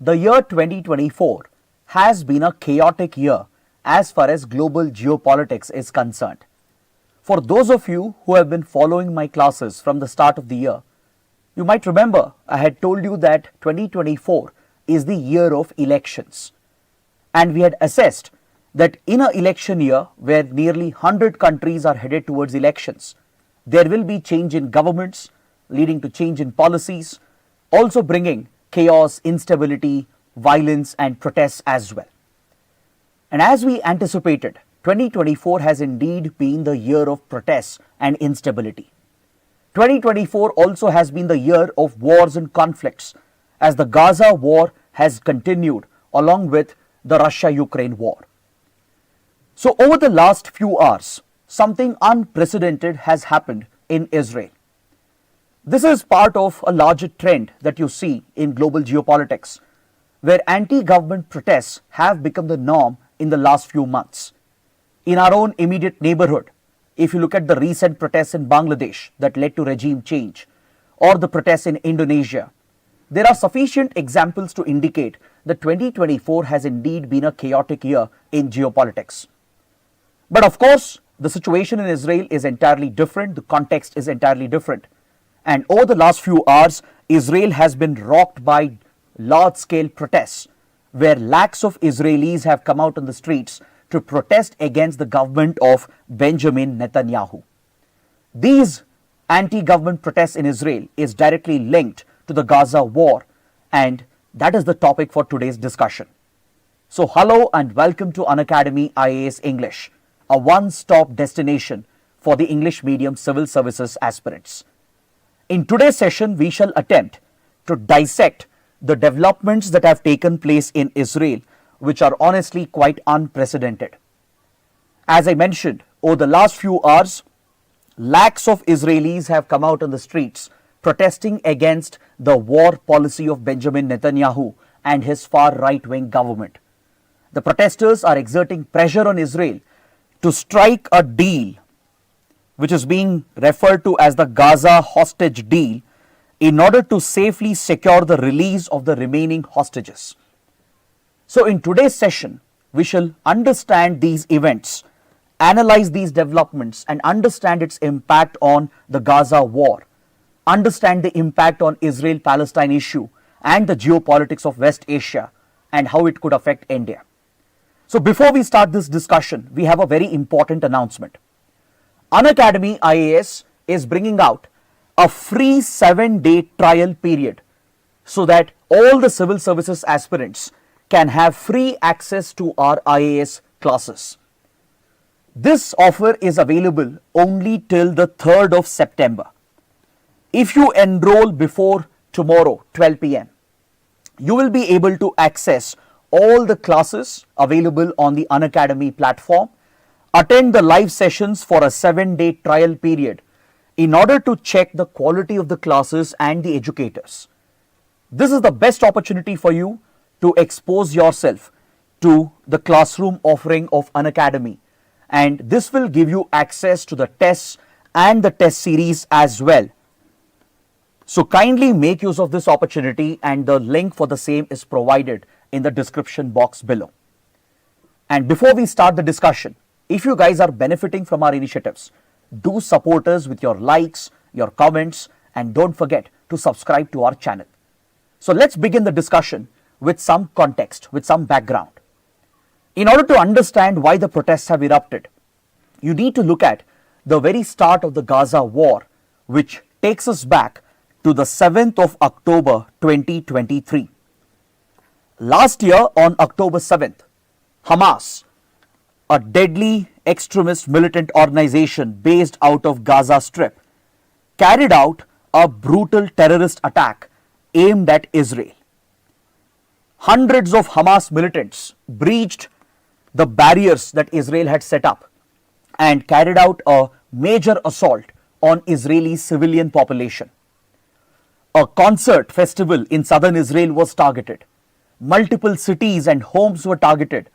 The year 2024 has been a chaotic year as far as global geopolitics is concerned. For those of you who have been following my classes from the start of the year, you might remember I had told you that 2024 is the year of elections. And we had assessed that in an election year where nearly 100 countries are headed towards elections, there will be change in governments, leading to change in policies, also bringing chaos, instability, violence and protests as well. And as we anticipated, 2024 has indeed been the year of protests and instability. 2024 also has been the year of wars and conflicts, as the Gaza war has continued along with the Russia-Ukraine war. So over the last few hours, something unprecedented has happened in Israel. This is part of a larger trend that you see in global geopolitics, where anti-government protests have become the norm in the last few months. In our own immediate neighborhood, if you look at the recent protests in Bangladesh that led to regime change, or the protests in Indonesia, there are sufficient examples to indicate that 2024 has indeed been a chaotic year in geopolitics. But of course, the situation in Israel is entirely different, the context is entirely different. And over the last few hours, Israel has been rocked by large-scale protests, where lakhs of Israelis have come out on the streets to protest against the government of Benjamin Netanyahu. These anti-government protests in Israel is directly linked to the Gaza war, and that is the topic for today's discussion. So hello and welcome to Unacademy IAS English, a one-stop destination for the English medium civil services aspirants. In today's session, we shall attempt to dissect the developments that have taken place in Israel, which are honestly quite unprecedented. As I mentioned, over the last few hours, lakhs of Israelis have come out on the streets protesting against the war policy of Benjamin Netanyahu and his far right-wing government. The protesters are exerting pressure on Israel to strike a deal, which is being referred to as the Gaza hostage deal, in order to safely secure the release of the remaining hostages. So in today's session, we shall understand these events, analyze these developments and understand its impact on the Gaza war, understand the impact on Israel-Palestine issue and the geopolitics of West Asia and how it could affect India. So before we start this discussion, we have a very important announcement. Unacademy IAS is bringing out a free 7-day trial period so that all the civil services aspirants can have free access to our IAS classes. This offer is available only till the 3rd of September. If you enroll before tomorrow 12 p.m., you will be able to access all the classes available on the Unacademy platform, attend the live sessions for a 7-day trial period in order to check the quality of the classes and the educators. This is the best opportunity for you to expose yourself to the classroom offering of Unacademy, and this will give you access to the tests and the test series as well. So kindly make use of this opportunity, and the link for the same is provided in the description box below. And before we start the discussion, if you guys are benefiting from our initiatives, do support us with your likes, your comments, and don't forget to subscribe to our channel. So let's begin the discussion with some context, with some background. In order to understand why the protests have erupted, you need to look at the very start of the Gaza war, which takes us back to the 7th of October 2023. Last year on October 7th, Hamas, a deadly extremist militant organization based out of Gaza Strip, carried out a brutal terrorist attack aimed at Israel. Hundreds of Hamas militants breached the barriers that Israel had set up and carried out a major assault on Israeli civilian population. A concert festival in southern Israel was targeted. Multiple cities and homes were targeted,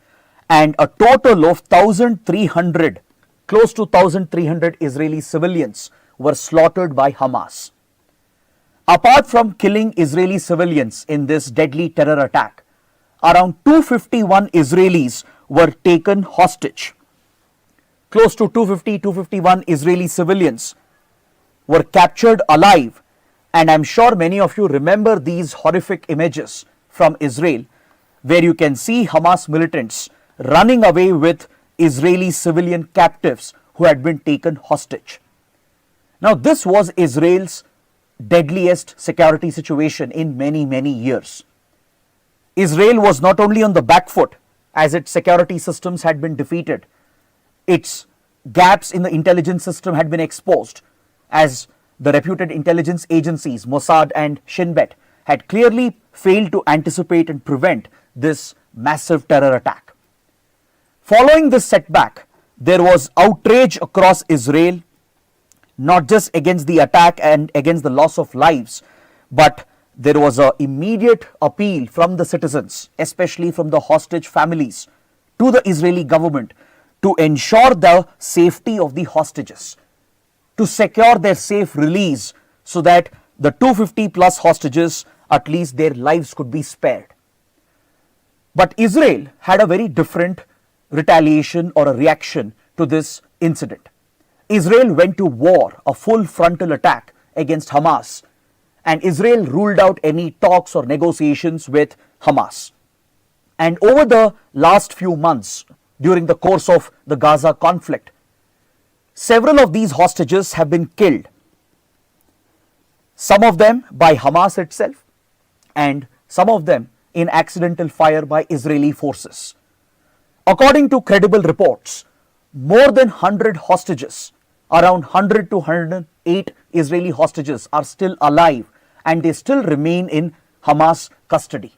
and a total of 1,300, close to 1,300 Israeli civilians were slaughtered by Hamas. Apart from killing Israeli civilians in this deadly terror attack, around 251 Israelis were taken hostage. Close to 251 Israeli civilians were captured alive, and I'm sure many of you remember these horrific images from Israel, where you can see Hamas militants running away with Israeli civilian captives who had been taken hostage. Now, this was Israel's deadliest security situation in many years. Israel was not only on the back foot as its security systems had been defeated, its gaps in the intelligence system had been exposed as the reputed intelligence agencies Mossad and Shin Bet had clearly failed to anticipate and prevent this massive terror attack. Following this setback, there was outrage across Israel, not just against the attack and against the loss of lives, but there was an immediate appeal from the citizens, especially from the hostage families, to the Israeli government to ensure the safety of the hostages, to secure their safe release so that the 250 plus hostages, at least their lives could be spared. But Israel had a very different retaliation or a reaction to this incident. Israel went to war, a full frontal attack against Hamas, and Israel ruled out any talks or negotiations with Hamas. And over the last few months, during the course of the Gaza conflict, several of these hostages have been killed. Some of them by Hamas itself, and some of them in accidental fire by Israeli forces. According to credible reports, more than 100 hostages, around 100 to 108 Israeli hostages are still alive, and they still remain in Hamas custody.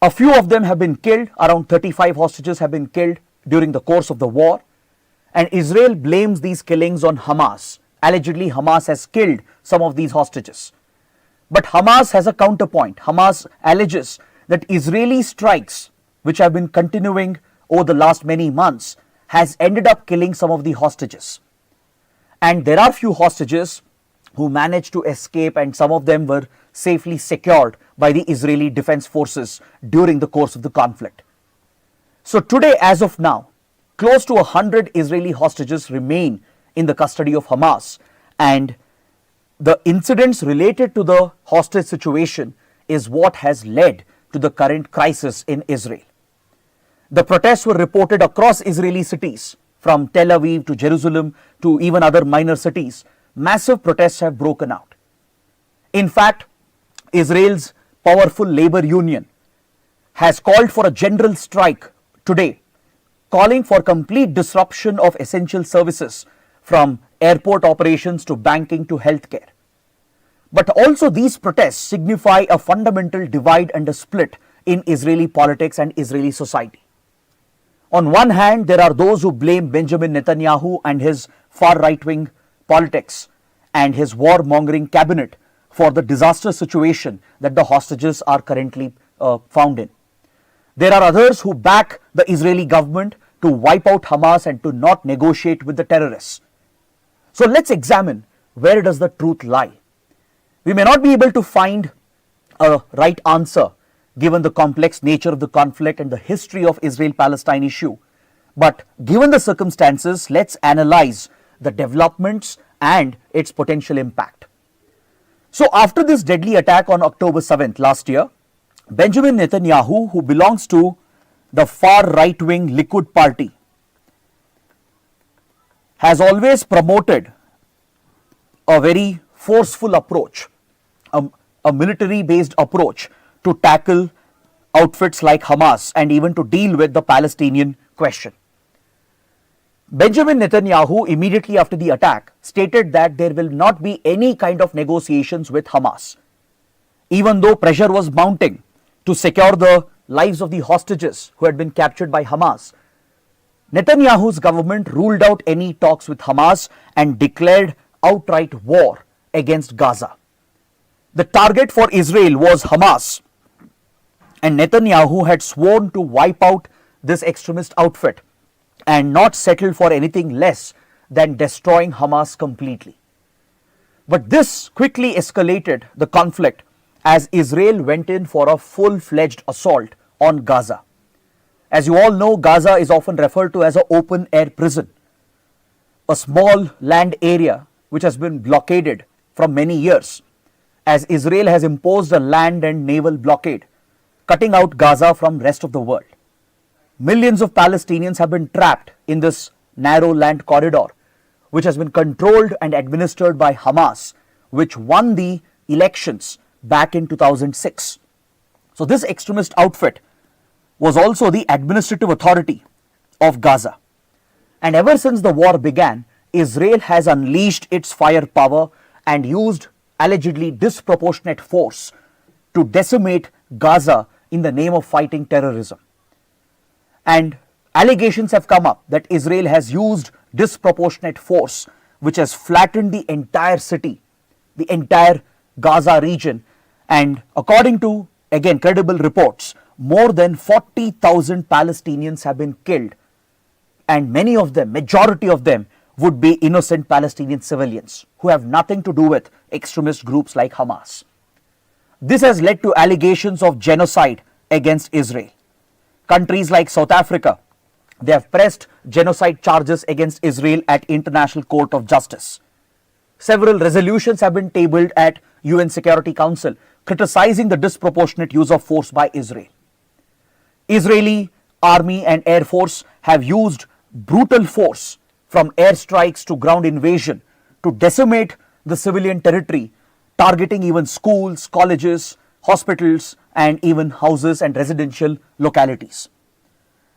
A few of them have been killed, around 35 hostages have been killed during the course of the war, and Israel blames these killings on Hamas. Allegedly, Hamas has killed some of these hostages. But Hamas has a counterpoint. Hamas alleges that Israeli strikes, which have been continuing over the last many months, has ended up killing some of the hostages. And there are few hostages who managed to escape, and some of them were safely secured by the Israeli defense forces during the course of the conflict. So today, as of now, close to 100 Israeli hostages remain in the custody of Hamas, and the incidents related to the hostage situation is what has led to the current crisis in Israel. The protests were reported across Israeli cities, from Tel Aviv to Jerusalem to even other minor cities. Massive protests have broken out. In fact, Israel's powerful labor union has called for a general strike today, calling for complete disruption of essential services from airport operations to banking to healthcare. But also these protests signify a fundamental divide and a split in Israeli politics and Israeli society. On one hand, there are those who blame Benjamin Netanyahu and his far right-wing politics and his warmongering cabinet for the disastrous situation that the hostages are currently found in. There are others who back the Israeli government to wipe out Hamas and to not negotiate with the terrorists. So let's examine, where does the truth lie? We may not be able to find a right answer given the complex nature of the conflict and the history of Israel-Palestine issue. But given the circumstances, let's analyze the developments and its potential impact. So after this deadly attack on October 7th last year, Benjamin Netanyahu, who belongs to the far right-wing Likud party, has always promoted a very forceful approach, a military-based approach to tackle outfits like Hamas and even to deal with the Palestinian question. Benjamin Netanyahu, immediately after the attack, stated that there will not be any kind of negotiations with Hamas, even though pressure was mounting to secure the lives of the hostages who had been captured by Hamas. Netanyahu's government ruled out any talks with Hamas and declared outright war against Gaza. The target for Israel was Hamas, and Netanyahu had sworn to wipe out this extremist outfit and not settle for anything less than destroying Hamas completely. But this quickly escalated the conflict as Israel went in for a full-fledged assault on Gaza. As you all know, Gaza is often referred to as an open-air prison, a small land area which has been blockaded from many years, as Israel has imposed a land and naval blockade, cutting out Gaza from rest of the world. Millions of Palestinians have been trapped in this narrow land corridor, which has been controlled and administered by Hamas, which won the elections back in 2006. So this extremist outfit was also the administrative authority of Gaza. And ever since the war began, Israel has unleashed its firepower and used allegedly disproportionate force to decimate Gaza in the name of fighting terrorism. And allegations have come up that Israel has used disproportionate force, which has flattened the entire city, the entire Gaza region. And according to, again, credible reports, more than 40,000 Palestinians have been killed. And many of them, majority of them, would be innocent Palestinian civilians who have nothing to do with extremist groups like Hamas. This has led to allegations of genocide against Israel. Countries like South Africa, they have pressed genocide charges against Israel at International Court of Justice. Several resolutions have been tabled at UN Security Council criticizing the disproportionate use of force by Israel. Israeli army and air force have used brutal force from airstrikes to ground invasion to decimate the civilian territory, targeting even schools, colleges, hospitals, and even houses and residential localities.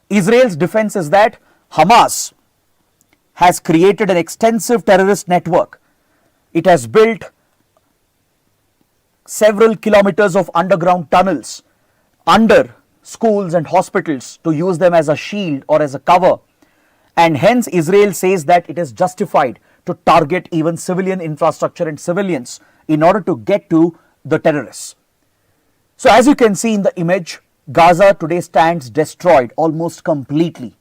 Israel's defense is that Hamas has created an extensive terrorist network. It has built several kilometers of underground tunnels under schools and hospitals to use them as a shield or as a cover. And hence Israel says that it is justified to target even civilian infrastructure and civilians in order to get to the terrorists. So as you can see in the image, Gaza today stands destroyed almost completely.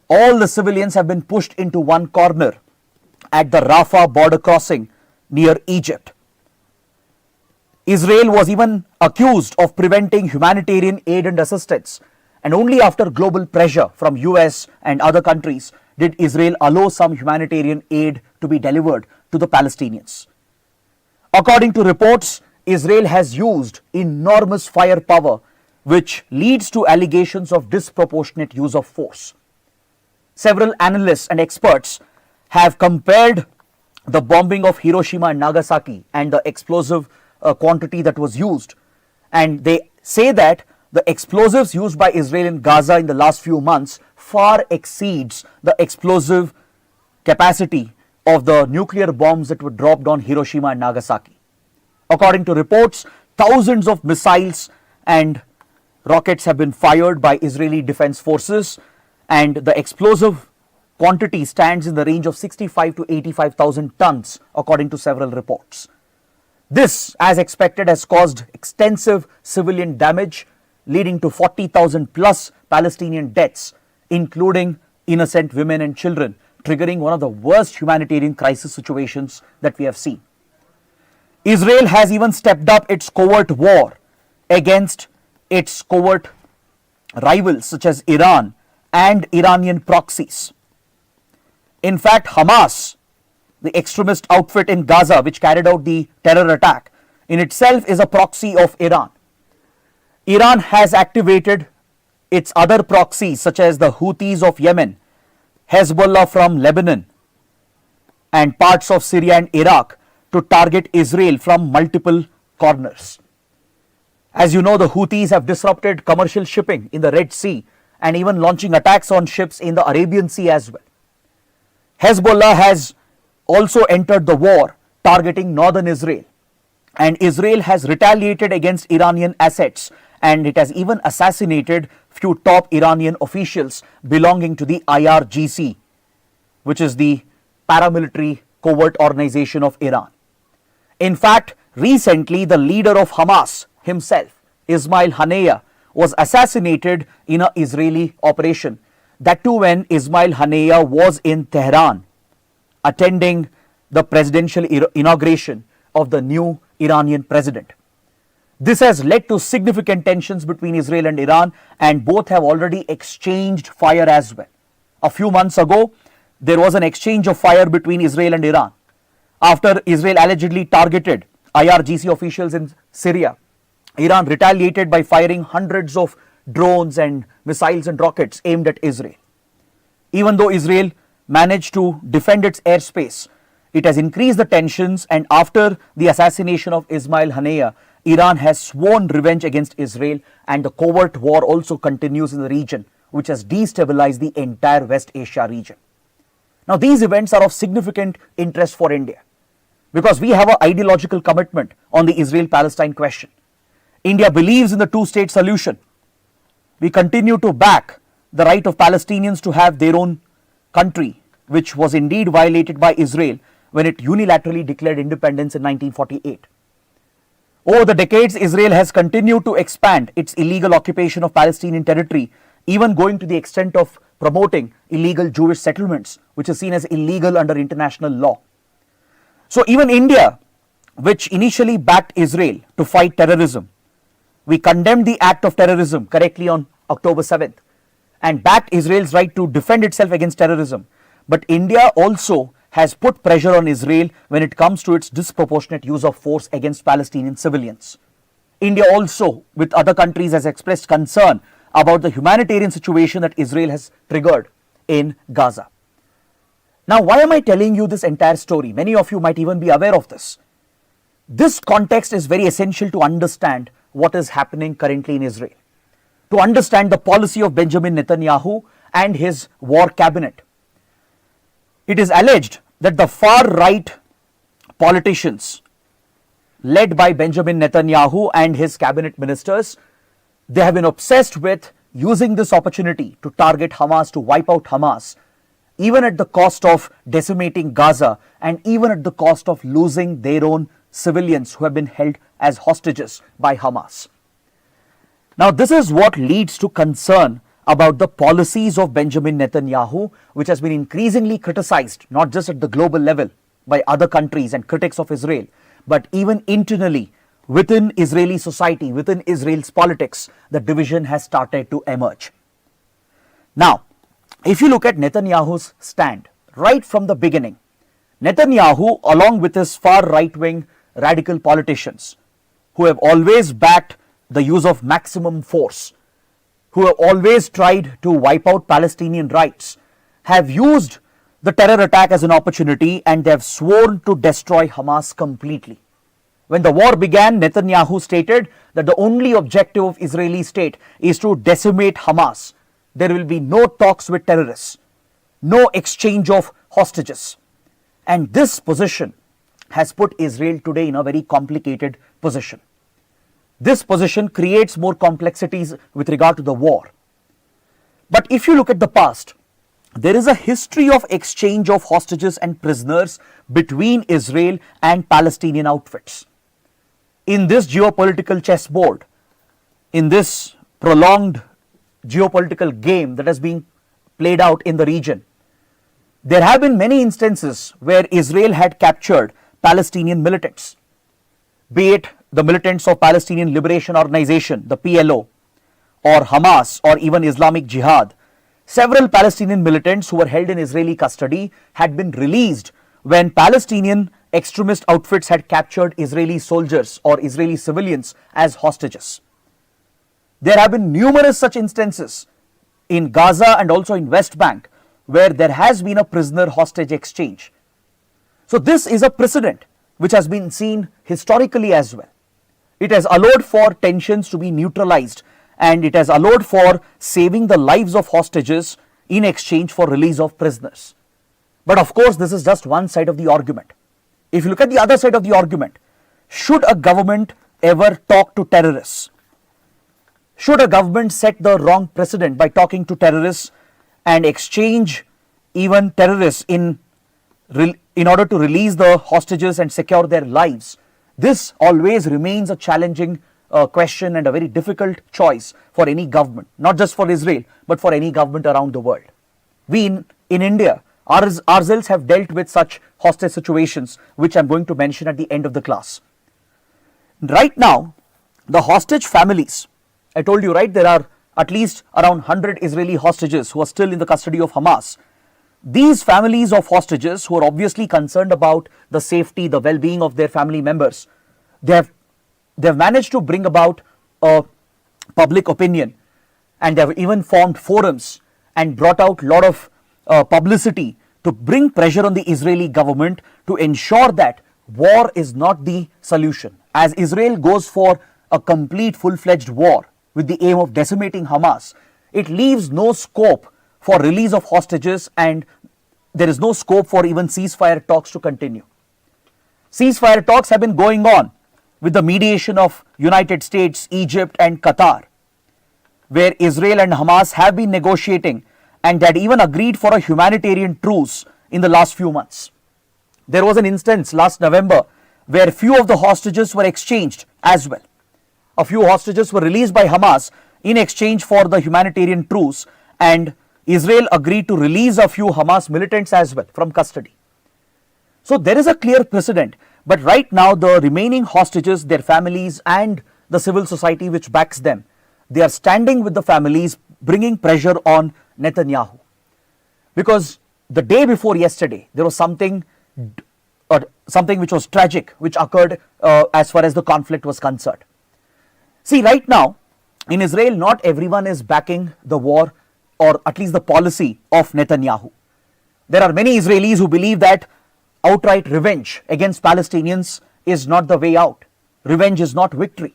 All the civilians have been pushed into one corner at the Rafah border crossing near Egypt. Israel was even accused of preventing humanitarian aid and assistance, and only after global pressure from US and other countries did Israel allow some humanitarian aid to be delivered to the Palestinians. According to reports, Israel has used enormous firepower, which leads to allegations of disproportionate use of force. Several analysts and experts have compared the bombing of Hiroshima and Nagasaki and the explosive quantity that was used, and they say that the explosives used by Israel in Gaza in the last few months far exceeds the explosive capacity of the nuclear bombs that were dropped on Hiroshima and Nagasaki. According to reports, thousands of missiles and rockets have been fired by Israeli defense forces, and the explosive quantity stands in the range of 65 to 85,000 tons according to several reports. This, as expected, has caused extensive civilian damage, leading to 40,000 plus Palestinian deaths, including innocent women and children, triggering one of the worst humanitarian crisis situations that we have seen. Israel has even stepped up its covert war against its covert rivals such as Iran and Iranian proxies. In fact, Hamas, the extremist outfit in Gaza which carried out the terror attack, in itself is a proxy of Iran. Iran has activated its other proxies such as the Houthis of Yemen, Hezbollah from Lebanon, and parts of Syria and Iraq to target Israel from multiple corners. As you know, the Houthis have disrupted commercial shipping in the Red Sea and even launching attacks on ships in the Arabian Sea as well. Hezbollah has also entered the war targeting northern Israel, and Israel has retaliated against Iranian assets, and it has even assassinated few top Iranian officials belonging to the IRGC, which is the paramilitary covert organization of Iran. In fact, recently the leader of Hamas himself, Ismail Haniyeh, was assassinated in an Israeli operation. That too when Ismail Haniyeh was in Tehran attending the presidential inauguration of the new Iranian president. This has led to significant tensions between Israel and Iran, and both have already exchanged fire as well. A few months ago, there was an exchange of fire between Israel and Iran after Israel allegedly targeted IRGC officials in Syria. Iran retaliated by firing hundreds of drones and missiles and rockets aimed at Israel. Even though Israel managed to defend its airspace, it has increased the tensions, and after the assassination of Ismail Haniyeh, Iran has sworn revenge against Israel, and the covert war also continues in the region, which has destabilized the entire West Asia region. Now, these events are of significant interest for India because we have an ideological commitment on the Israel-Palestine question. India believes in the two-state solution. We continue to back the right of Palestinians to have their own country, which was indeed violated by Israel when it unilaterally declared independence in 1948. Over the decades, Israel has continued to expand its illegal occupation of Palestinian territory, even going to the extent of promoting illegal Jewish settlements, which is seen as illegal under international law. So even India, which initially backed Israel to fight terrorism, we condemned the act of terrorism correctly on October 7th and backed Israel's right to defend itself against terrorism. But India also has put pressure on Israel when it comes to its disproportionate use of force against Palestinian civilians. India also, with other countries, has expressed concern about the humanitarian situation that Israel has triggered in Gaza. Now, why am I telling you this entire story? Many of you might even be aware of this. This context is very essential to understand what is happening currently in Israel, to understand the policy of Benjamin Netanyahu and his war cabinet. It is alleged that the far-right politicians led by Benjamin Netanyahu and his cabinet ministers, they have been obsessed with using this opportunity to target Hamas, to wipe out Hamas, even at the cost of decimating Gaza and even at the cost of losing their own civilians who have been held as hostages by Hamas. Now, this is what leads to concern about the policies of Benjamin Netanyahu, which has been increasingly criticized, not just at the global level by other countries and critics of Israel, but even internally within Israeli society, within Israel's politics, the division has started to emerge. Now, if you look at Netanyahu's stand right from the beginning, Netanyahu, along with his far right-wing radical politicians who have always backed the use of maximum force, who have always tried to wipe out Palestinian rights, have used the terror attack as an opportunity, and they have sworn to destroy Hamas completely. When the war began, Netanyahu stated that the only objective of Israeli state is to decimate Hamas. There will be no talks with terrorists, no exchange of hostages. And this position has put Israel today in a very complicated position. This position creates more complexities with regard to the war. But if you look at the past, there is a history of exchange of hostages and prisoners between Israel and Palestinian outfits. In this geopolitical chessboard, in this prolonged geopolitical game that has been played out in the region, there have been many instances where Israel had captured Palestinian militants, be it the militants of Palestinian Liberation Organization, the PLO, or Hamas, or even Islamic Jihad. Several Palestinian militants who were held in Israeli custody had been released when Palestinian extremist outfits had captured Israeli soldiers or Israeli civilians as hostages. There have been numerous such instances in Gaza and also in West Bank where there has been a prisoner hostage exchange. So this is a precedent which has been seen historically as well. It has allowed for tensions to be neutralized, and it has allowed for saving the lives of hostages in exchange for release of prisoners. But of course, this is just one side of the argument. If you look at the other side of the argument, should a government ever talk to terrorists? Should a government set the wrong precedent by talking to terrorists and exchange even terrorists in order to release the hostages and secure their lives? This always remains a challenging question and a very difficult choice for any government, not just for Israel, but for any government around the world. We in India ourselves have dealt with such hostage situations, which I'm going to mention at the end of the class. Right now, the hostage families, I told you, right, there are at least around 100 Israeli hostages who are still in the custody of Hamas. These families of hostages, who are obviously concerned about the safety, the well-being of their family members, they have managed to bring about a public opinion, and they have even formed forums and brought out a lot of publicity to bring pressure on the Israeli government to ensure that war is not the solution. As Israel goes for a complete full-fledged war with the aim of decimating Hamas, it leaves no scope for release of hostages, and there is no scope for even ceasefire talks to continue. Ceasefire talks have been going on with the mediation of United States, Egypt and Qatar, where Israel and Hamas have been negotiating and had even agreed for a humanitarian truce in the last few months. There was an instance last November where few of the hostages were exchanged as well. A few hostages were released by Hamas in exchange for the humanitarian truce, and Israel agreed to release a few Hamas militants as well from custody. So there is a clear precedent, but right now the remaining hostages, their families and the civil society which backs them, they are standing with the families, bringing pressure on Netanyahu. Because the day before yesterday, there was something which was tragic, which occurred as far as the conflict was concerned. See, right now in Israel, not everyone is backing the war, or at least the policy of Netanyahu. There are many Israelis who believe that outright revenge against Palestinians is not the way out. Revenge is not victory.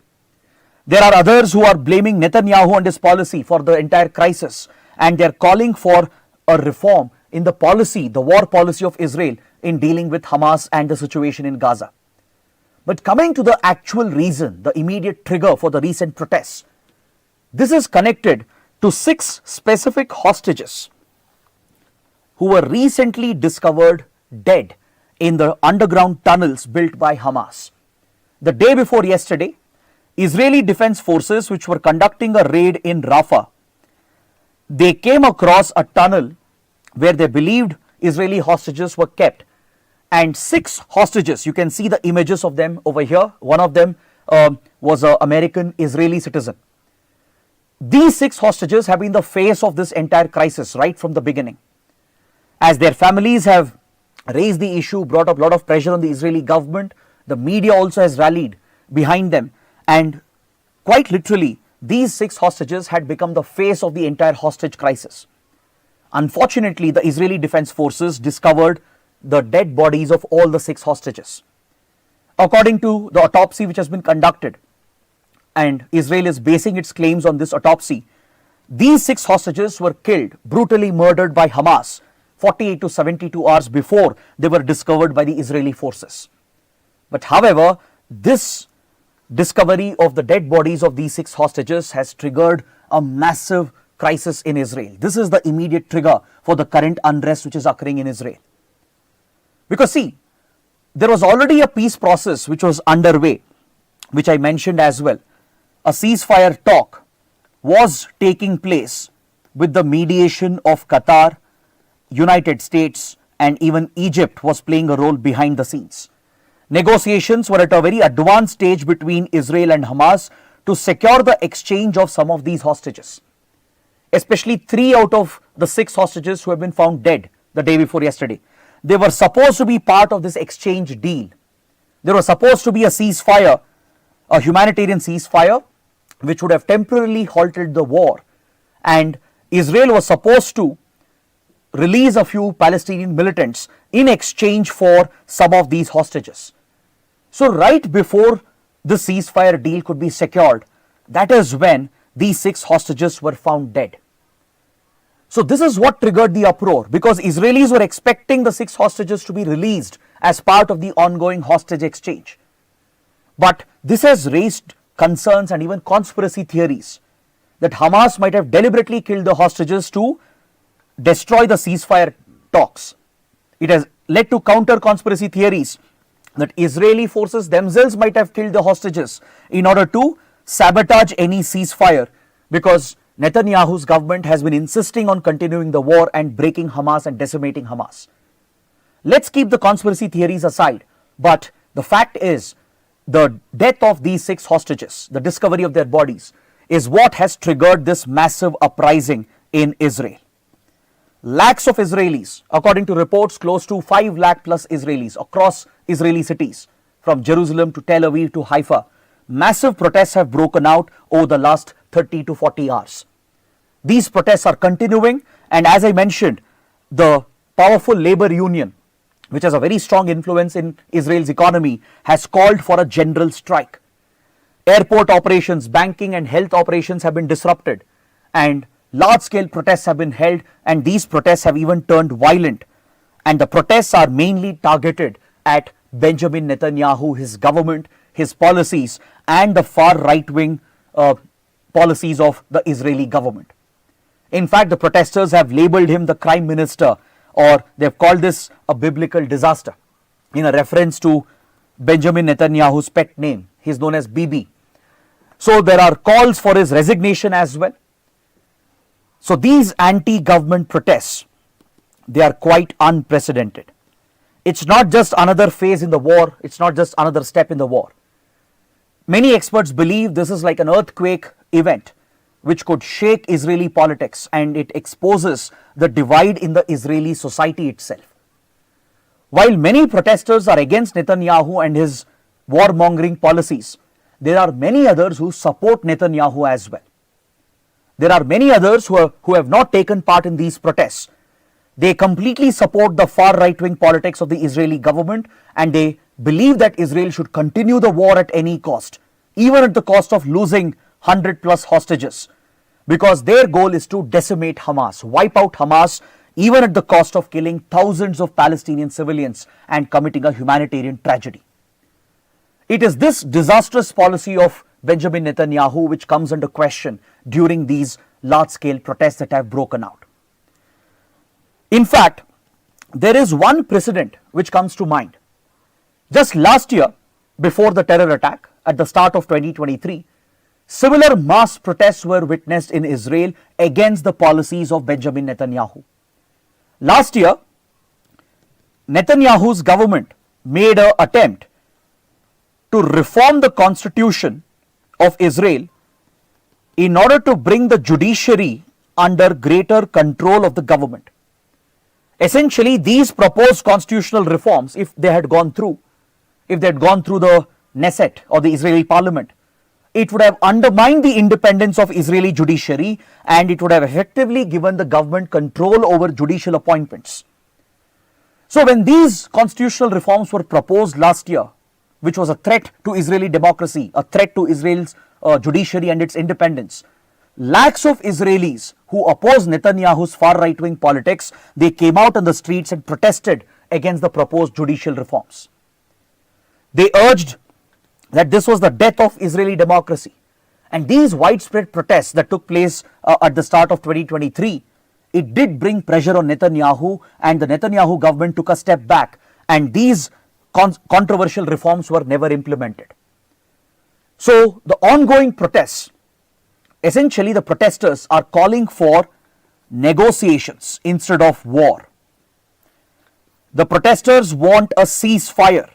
There are others who are blaming Netanyahu and his policy for the entire crisis, and they are calling for a reform in the policy, the war policy of Israel in dealing with Hamas and the situation in Gaza. But coming to the actual reason, the immediate trigger for the recent protests, this is connected to 6 specific hostages who were recently discovered dead in the underground tunnels built by Hamas. The day before yesterday, Israeli Defense Forces, which were conducting a raid in Rafah, they came across a tunnel where they believed Israeli hostages were kept. And 6 hostages, you can see the images of them over here. One of them was an American Israeli citizen. These 6 hostages have been the face of this entire crisis right from the beginning. As their families have raised the issue, brought up a lot of pressure on the Israeli government, the media also has rallied behind them, and quite literally, these 6 hostages had become the face of the entire hostage crisis. Unfortunately, the Israeli Defense Forces discovered the dead bodies of all the 6 hostages. According to the autopsy which has been conducted, and Israel is basing its claims on this autopsy, these 6 hostages were killed, brutally murdered by Hamas 48 to 72 hours before they were discovered by the Israeli forces. But however, this discovery of the dead bodies of these 6 hostages has triggered a massive crisis in Israel. This is the immediate trigger for the current unrest which is occurring in Israel. Because see, there was already a peace process which was underway, which I mentioned as well. A ceasefire talk was taking place with the mediation of Qatar, United States and even Egypt was playing a role behind the scenes. Negotiations were at a very advanced stage between Israel and Hamas to secure the exchange of some of these hostages. Especially 3 out of the 6 hostages who have been found dead the day before yesterday. They were supposed to be part of this exchange deal. There was supposed to be a ceasefire, a humanitarian ceasefire, which would have temporarily halted the war. And Israel was supposed to release a few Palestinian militants in exchange for some of these hostages. So right before the ceasefire deal could be secured, that is when these 6 hostages were found dead. So this is what triggered the uproar, because Israelis were expecting the 6 hostages to be released as part of the ongoing hostage exchange. But this has raised concerns and even conspiracy theories that Hamas might have deliberately killed the hostages to destroy the ceasefire talks. It has led to counter conspiracy theories that Israeli forces themselves might have killed the hostages in order to sabotage any ceasefire, because Netanyahu's government has been insisting on continuing the war and breaking Hamas and decimating Hamas. Let's keep the conspiracy theories aside, but the fact is the death of these 6 hostages, the discovery of their bodies, is what has triggered this massive uprising in Israel. Lakhs of Israelis, according to reports, close to 5 lakh plus Israelis across Israeli cities, from Jerusalem to Tel Aviv to Haifa, massive protests have broken out over the last 30 to 40 hours. These protests are continuing, and as I mentioned, the powerful labor union, which has a very strong influence in Israel's economy, has called for a general strike. Airport operations, banking and health operations have been disrupted, and large-scale protests have been held, and these protests have even turned violent. And the protests are mainly targeted at Benjamin Netanyahu, his government, his policies, and the far right-wing policies of the Israeli government. In fact, the protesters have labeled him the crime minister, or they've called this a biblical disaster, in a reference to Benjamin Netanyahu's pet name. He's known as Bibi. So there are calls for his resignation as well. So these anti-government protests, they are quite unprecedented. It's not just another phase in the war. It's not just another step in the war. Many experts believe this is like an earthquake event which could shake Israeli politics, and it exposes the divide in the Israeli society itself. While many protesters are against Netanyahu and his warmongering policies, there are many others who support Netanyahu as well. There are many others who have not taken part in these protests. They completely support the far right-wing politics of the Israeli government, and they believe that Israel should continue the war at any cost, even at the cost of losing 100 plus hostages, because their goal is to decimate Hamas, wipe out Hamas, even at the cost of killing thousands of Palestinian civilians and committing a humanitarian tragedy. It is this disastrous policy of Benjamin Netanyahu which comes under question during these large-scale protests that have broken out. In fact, there is one precedent which comes to mind. Just last year, before the terror attack, at the start of 2023, similar mass protests were witnessed in Israel against the policies of Benjamin Netanyahu. Last year, Netanyahu's government made an attempt to reform the constitution of Israel in order to bring the judiciary under greater control of the government. Essentially, these proposed constitutional reforms, if they had gone through the Knesset or the Israeli parliament, it would have undermined the independence of Israeli judiciary, and it would have effectively given the government control over judicial appointments. So when these constitutional reforms were proposed last year, which was a threat to Israeli democracy, a threat to Israel's judiciary and its independence, lakhs of Israelis who oppose Netanyahu's far right-wing politics, they came out on the streets and protested against the proposed judicial reforms. They urged that this was the death of Israeli democracy. And these widespread protests that took place at the start of 2023, it did bring pressure on Netanyahu, and the Netanyahu government took a step back, and these controversial reforms were never implemented. So the ongoing protests, essentially the protesters are calling for negotiations instead of war. The protesters want a ceasefire.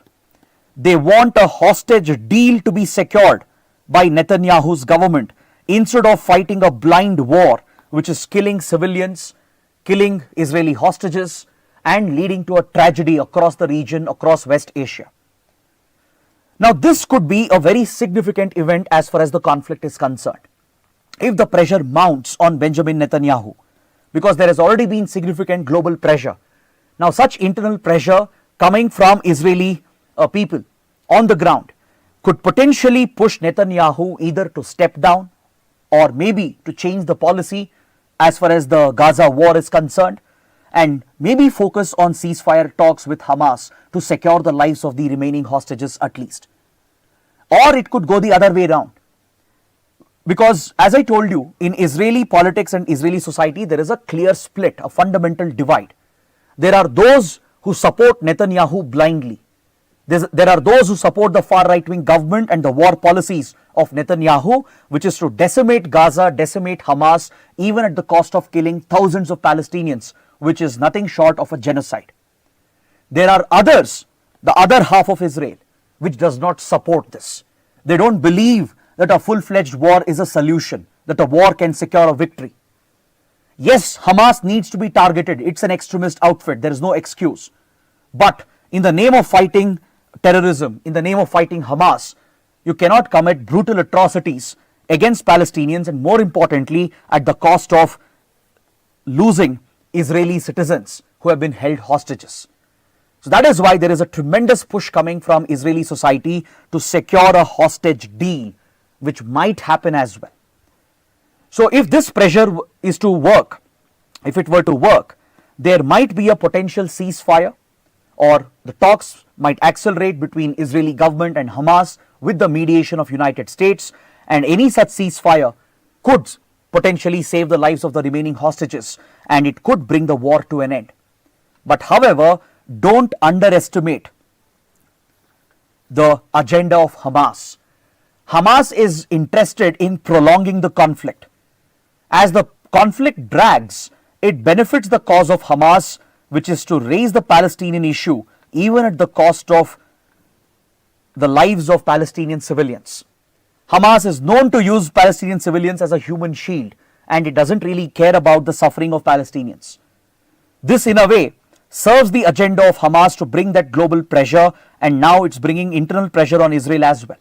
They want a hostage deal to be secured by Netanyahu's government instead of fighting a blind war which is killing civilians, killing Israeli hostages, and leading to a tragedy across the region, across West Asia. Now, this could be a very significant event as far as the conflict is concerned. If the pressure mounts on Benjamin Netanyahu, because there has already been significant global pressure, now such internal pressure coming from Israeli people on the ground could potentially push Netanyahu either to step down or maybe to change the policy as far as the Gaza war is concerned, and maybe focus on ceasefire talks with Hamas to secure the lives of the remaining hostages at least. Or it could go the other way around. Because as I told you, in Israeli politics and Israeli society, there is a clear split, a fundamental divide. There are those who support Netanyahu blindly, There are those who support the far right-wing government and the war policies of Netanyahu, which is to decimate Gaza, decimate Hamas, even at the cost of killing thousands of Palestinians, which is nothing short of a genocide. There are others, the other half of Israel, which does not support this. They don't believe that a full-fledged war is a solution, that a war can secure a victory. Yes, Hamas needs to be targeted. It's an extremist outfit. There is no excuse. But in the name of fighting terrorism, in the name of fighting Hamas, you cannot commit brutal atrocities against Palestinians, and more importantly, at the cost of losing Israeli citizens who have been held hostages. So that is why there is a tremendous push coming from Israeli society to secure a hostage deal, which might happen as well. So if this pressure is to work, if it were to work, there might be a potential ceasefire, or the talks might accelerate between Israeli government and Hamas with the mediation of United States, and any such ceasefire could potentially save the lives of the remaining hostages, and it could bring the war to an end. But however, don't underestimate the agenda of Hamas. Hamas is interested in prolonging the conflict. As the conflict drags, it benefits the cause of Hamas, which is to raise the Palestinian issue even at the cost of the lives of Palestinian civilians. Hamas is known to use Palestinian civilians as a human shield, and it doesn't really care about the suffering of Palestinians. This, in a way, serves the agenda of Hamas to bring that global pressure, and now it's bringing internal pressure on Israel as well.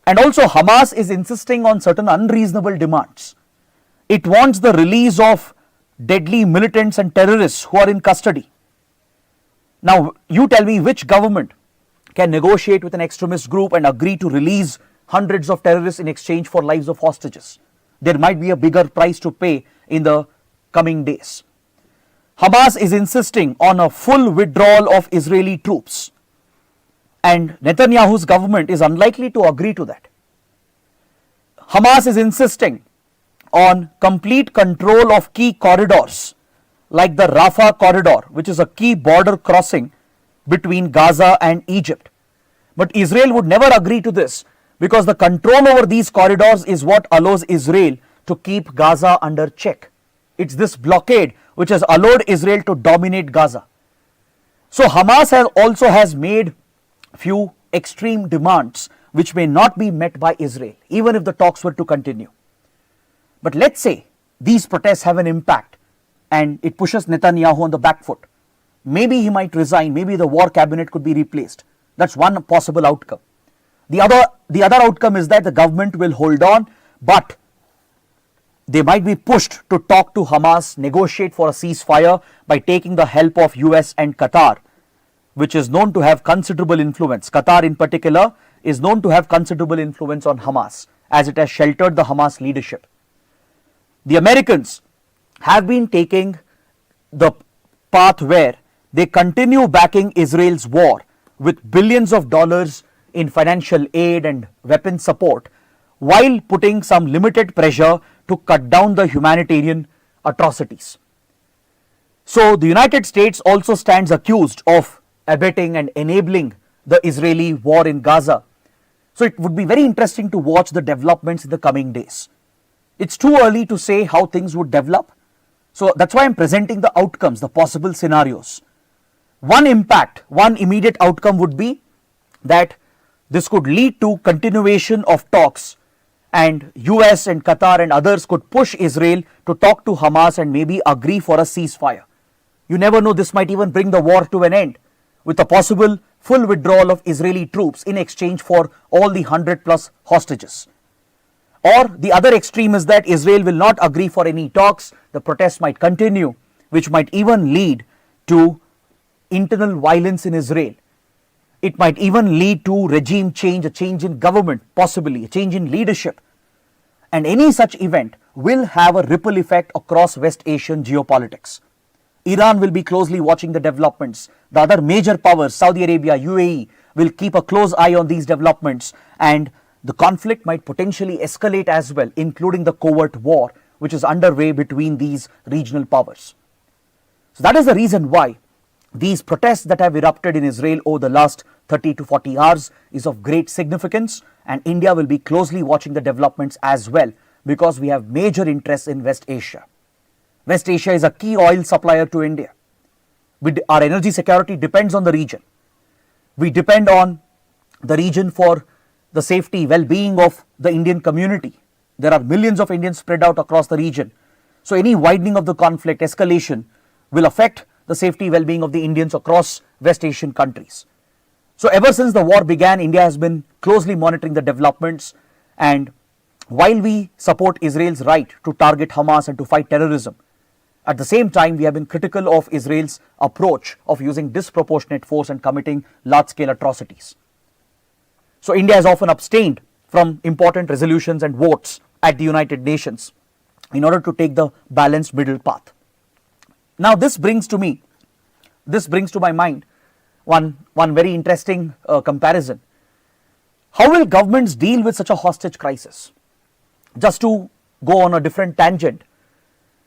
And also, Hamas is insisting on certain unreasonable demands. It wants the release of deadly militants and terrorists who are in custody. Now, you tell me which government can negotiate with an extremist group and agree to release hundreds of terrorists in exchange for lives of hostages. There might be a bigger price to pay in the coming days. Hamas is insisting on a full withdrawal of Israeli troops, and Netanyahu's government is unlikely to agree to that. Hamas is insisting on complete control of key corridors like the Rafah corridor, which is a key border crossing between Gaza and Egypt. But Israel would never agree to this, because the control over these corridors is what allows Israel to keep Gaza under check. It's this blockade which has allowed Israel to dominate Gaza. So Hamas also has made few extreme demands which may not be met by Israel, even if the talks were to continue. But let's say these protests have an impact and it pushes Netanyahu on the back foot. Maybe he might resign, maybe the war cabinet could be replaced. That's one possible outcome. The other outcome is that the government will hold on, but they might be pushed to talk to Hamas, negotiate for a ceasefire by taking the help of US and Qatar, which is known to have considerable influence. Qatar in particular is known to have considerable influence on Hamas, as it has sheltered the Hamas leadership. The Americans have been taking the path where they continue backing Israel's war with billions of dollars in financial aid and weapon support, while putting some limited pressure to cut down the humanitarian atrocities. So the United States also stands accused of abetting and enabling the Israeli war in Gaza. So it would be very interesting to watch the developments in the coming days. It's too early to say how things would develop. So that's why I'm presenting the outcomes, the possible scenarios. One impact, one immediate outcome would be that this could lead to continuation of talks, and US and Qatar and others could push Israel to talk to Hamas and maybe agree for a ceasefire. You never know, this might even bring the war to an end with a possible full withdrawal of Israeli troops in exchange for all the 100+ hostages. Or the other extreme is that Israel will not agree for any talks, the protests might continue, which might even lead to internal violence in Israel. It might even lead to regime change, a change in government, possibly a change in leadership. And any such event will have a ripple effect across West Asian geopolitics. Iran will be closely watching the developments. The other major powers, Saudi Arabia, UAE, will keep a close eye on these developments, and the conflict might potentially escalate as well, including the covert war which is underway between these regional powers. So that is the reason why These protests that have erupted in Israel over the last 30 to 40 hours is of great significance, and India will be closely watching the developments as well, because we have major interests in West Asia. West Asia is a key oil supplier to India. Our energy security depends on the region. We depend on the region for the safety, well-being of the Indian community. There are millions of Indians spread out across the region. So any widening of the conflict, escalation, will affect the safety, well-being of the Indians across West Asian countries. So ever since the war began, India has been closely monitoring the developments, and while we support Israel's right to target Hamas and to fight terrorism, at the same time we have been critical of Israel's approach of using disproportionate force and committing large-scale atrocities. So India has often abstained from important resolutions and votes at the United Nations in order to take the balanced middle path. Now this brings to my mind one very interesting comparison. How will governments deal with such a hostage crisis? Just to go on a different tangent,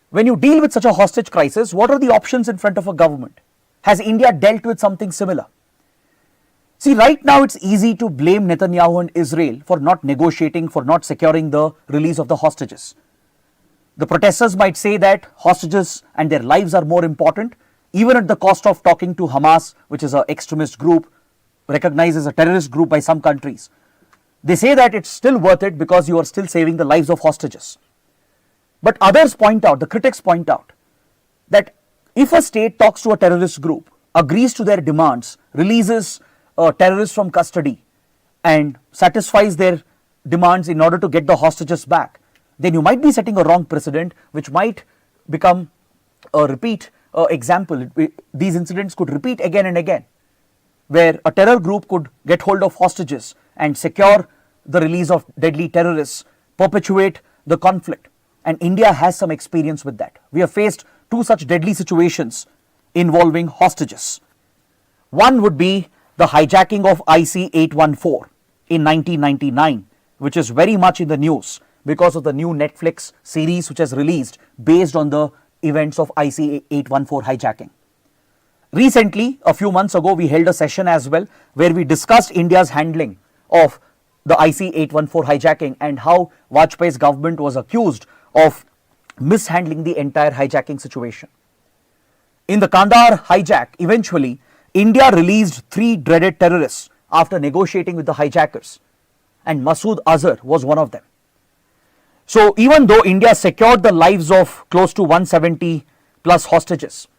when you deal with such a hostage crisis, what are the options in front of a government? Has India dealt with something similar? See, right now it's easy to blame Netanyahu and Israel for not negotiating, for not securing the release of the hostages. The protesters might say that hostages and their lives are more important, even at the cost of talking to Hamas, which is an extremist group, recognized as a terrorist group by some countries. They say that it's still worth it because you are still saving the lives of hostages. But others point out, the critics point out, that if a state talks to a terrorist group, agrees to their demands, releases terrorists from custody, and satisfies their demands in order to get the hostages back, then you might be setting a wrong precedent, which might become a repeat example. These incidents could repeat again and again, where a terror group could get hold of hostages and secure the release of deadly terrorists, perpetuate the conflict. And India has some experience with that. We have faced two such deadly situations involving hostages. One would be the hijacking of IC-814 in 1999, which is very much in the news because of the new Netflix series which has released based on the events of IC-814 hijacking. Recently, a few months ago, we held a session as well where we discussed India's handling of the IC-814 hijacking and how Vajpayee's government was accused of mishandling the entire hijacking situation. In the Kandahar hijack, eventually, India released 3 dreaded terrorists after negotiating with the hijackers, and Masood Azhar was one of them. So even though India secured the lives of close to 170 plus hostages,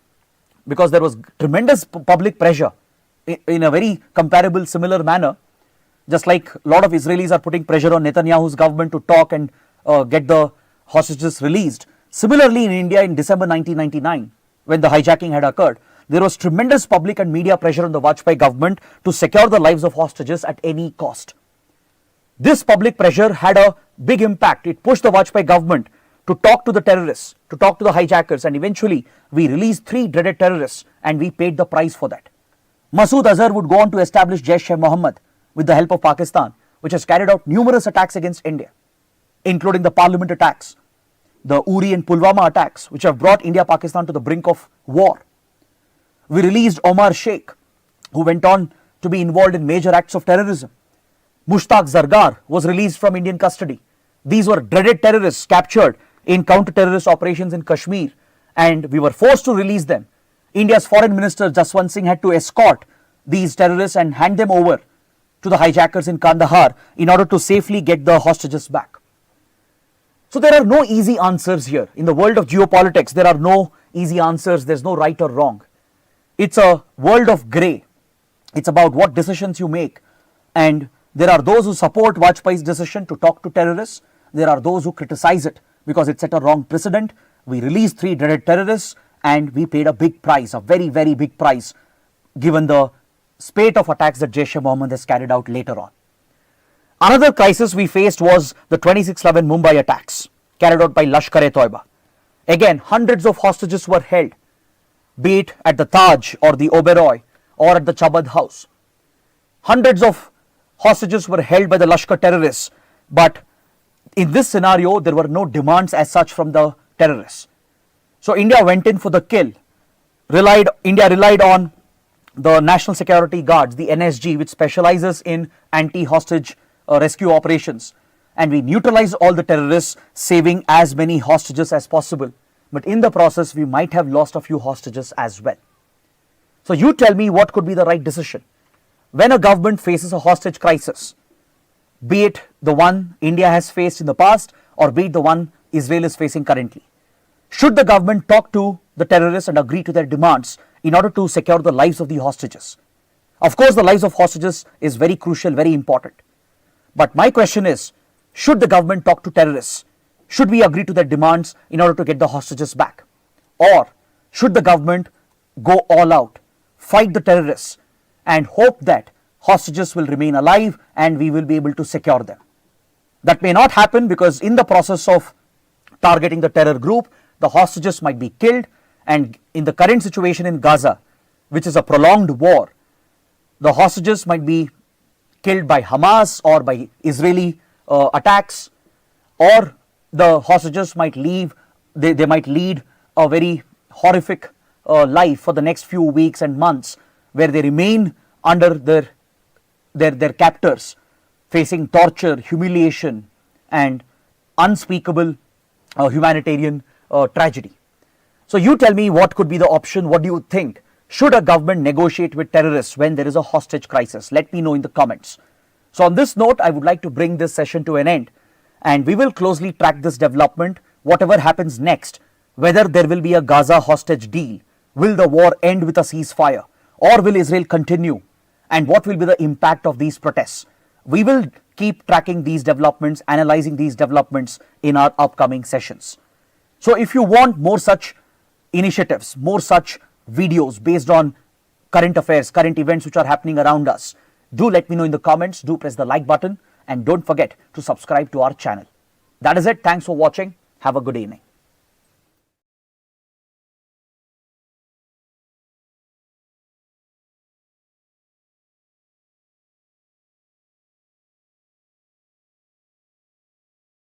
because there was tremendous public pressure in a very comparable, similar manner, just like a lot of Israelis are putting pressure on Netanyahu's government to talk and get the hostages released. Similarly, in India in December 1999, when the hijacking had occurred, there was tremendous public and media pressure on the Vajpayee government to secure the lives of hostages at any cost. This public pressure had a big impact. It pushed the Vajpayee government to talk to the terrorists, to talk to the hijackers, and eventually we released 3 dreaded terrorists and we paid the price for that. Masood Azhar would go on to establish Jaish-e-Mohammed with the help of Pakistan, which has carried out numerous attacks against India, including the parliament attacks, the Uri and Pulwama attacks, which have brought India-Pakistan to the brink of war. We released Omar Sheikh, who went on to be involved in major acts of terrorism. Mushtaq Zargar was released from Indian custody. These were dreaded terrorists captured in counter-terrorist operations in Kashmir, and we were forced to release them. India's foreign minister Jaswant Singh had to escort these terrorists and hand them over to the hijackers in Kandahar in order to safely get the hostages back. So there are no easy answers here. In the world of geopolitics, there are no easy answers. There's no right or wrong. It's a world of grey. It's about what decisions you make. And there are those who support Vajpayee's decision to talk to terrorists. There are those who criticize it because it set a wrong precedent. We released 3 dreaded terrorists and we paid a big price, a very, very big price, given the spate of attacks that Jaish-e-Mohammed has carried out later on. Another crisis we faced was the 26/11 Mumbai attacks carried out by Lashkar-e-Toiba. Again, hundreds of hostages were held, be it at the Taj or the Oberoi or at the Chabad house. Hundreds of hostages were held by the Lashkar terrorists, but in this scenario, there were no demands as such from the terrorists. So India went in for the kill, India relied on the National Security Guards, the NSG, which specializes in anti-hostage rescue operations. And we neutralized all the terrorists, saving as many hostages as possible. But in the process, we might have lost a few hostages as well. So you tell me what could be the right decision. When a government faces a hostage crisis, be it the one India has faced in the past or be it the one Israel is facing currently, should the government talk to the terrorists and agree to their demands in order to secure the lives of the hostages? Of course, the lives of hostages is very crucial, very important. But my question is, should the government talk to terrorists? Should we agree to their demands in order to get the hostages back? Or should the government go all out, fight the terrorists, and hope that hostages will remain alive and we will be able to secure them? That may not happen, because in the process of targeting the terror group, the hostages might be killed, and in the current situation in Gaza, which is a prolonged war, the hostages might be killed by Hamas or by Israeli attacks, or the hostages might leave, they might lead a very horrific life for the next few weeks and months, where they remain under their captors, facing torture, humiliation, and unspeakable humanitarian tragedy. So you tell me what could be the option. What do you think? Should a government negotiate with terrorists when there is a hostage crisis? Let me know in the comments. So on this note, I would like to bring this session to an end, and we will closely track this development, whatever happens next, whether there will be a Gaza hostage deal, will the war end with a ceasefire, or will Israel continue, and what will be the impact of these protests. We will keep tracking these developments, analyzing these developments in our upcoming sessions. So if you want more such initiatives, more such videos based on current affairs, current events which are happening around us, do let me know in the comments, do press the like button, and don't forget to subscribe to our channel. That is it. Thanks for watching. Have a good evening.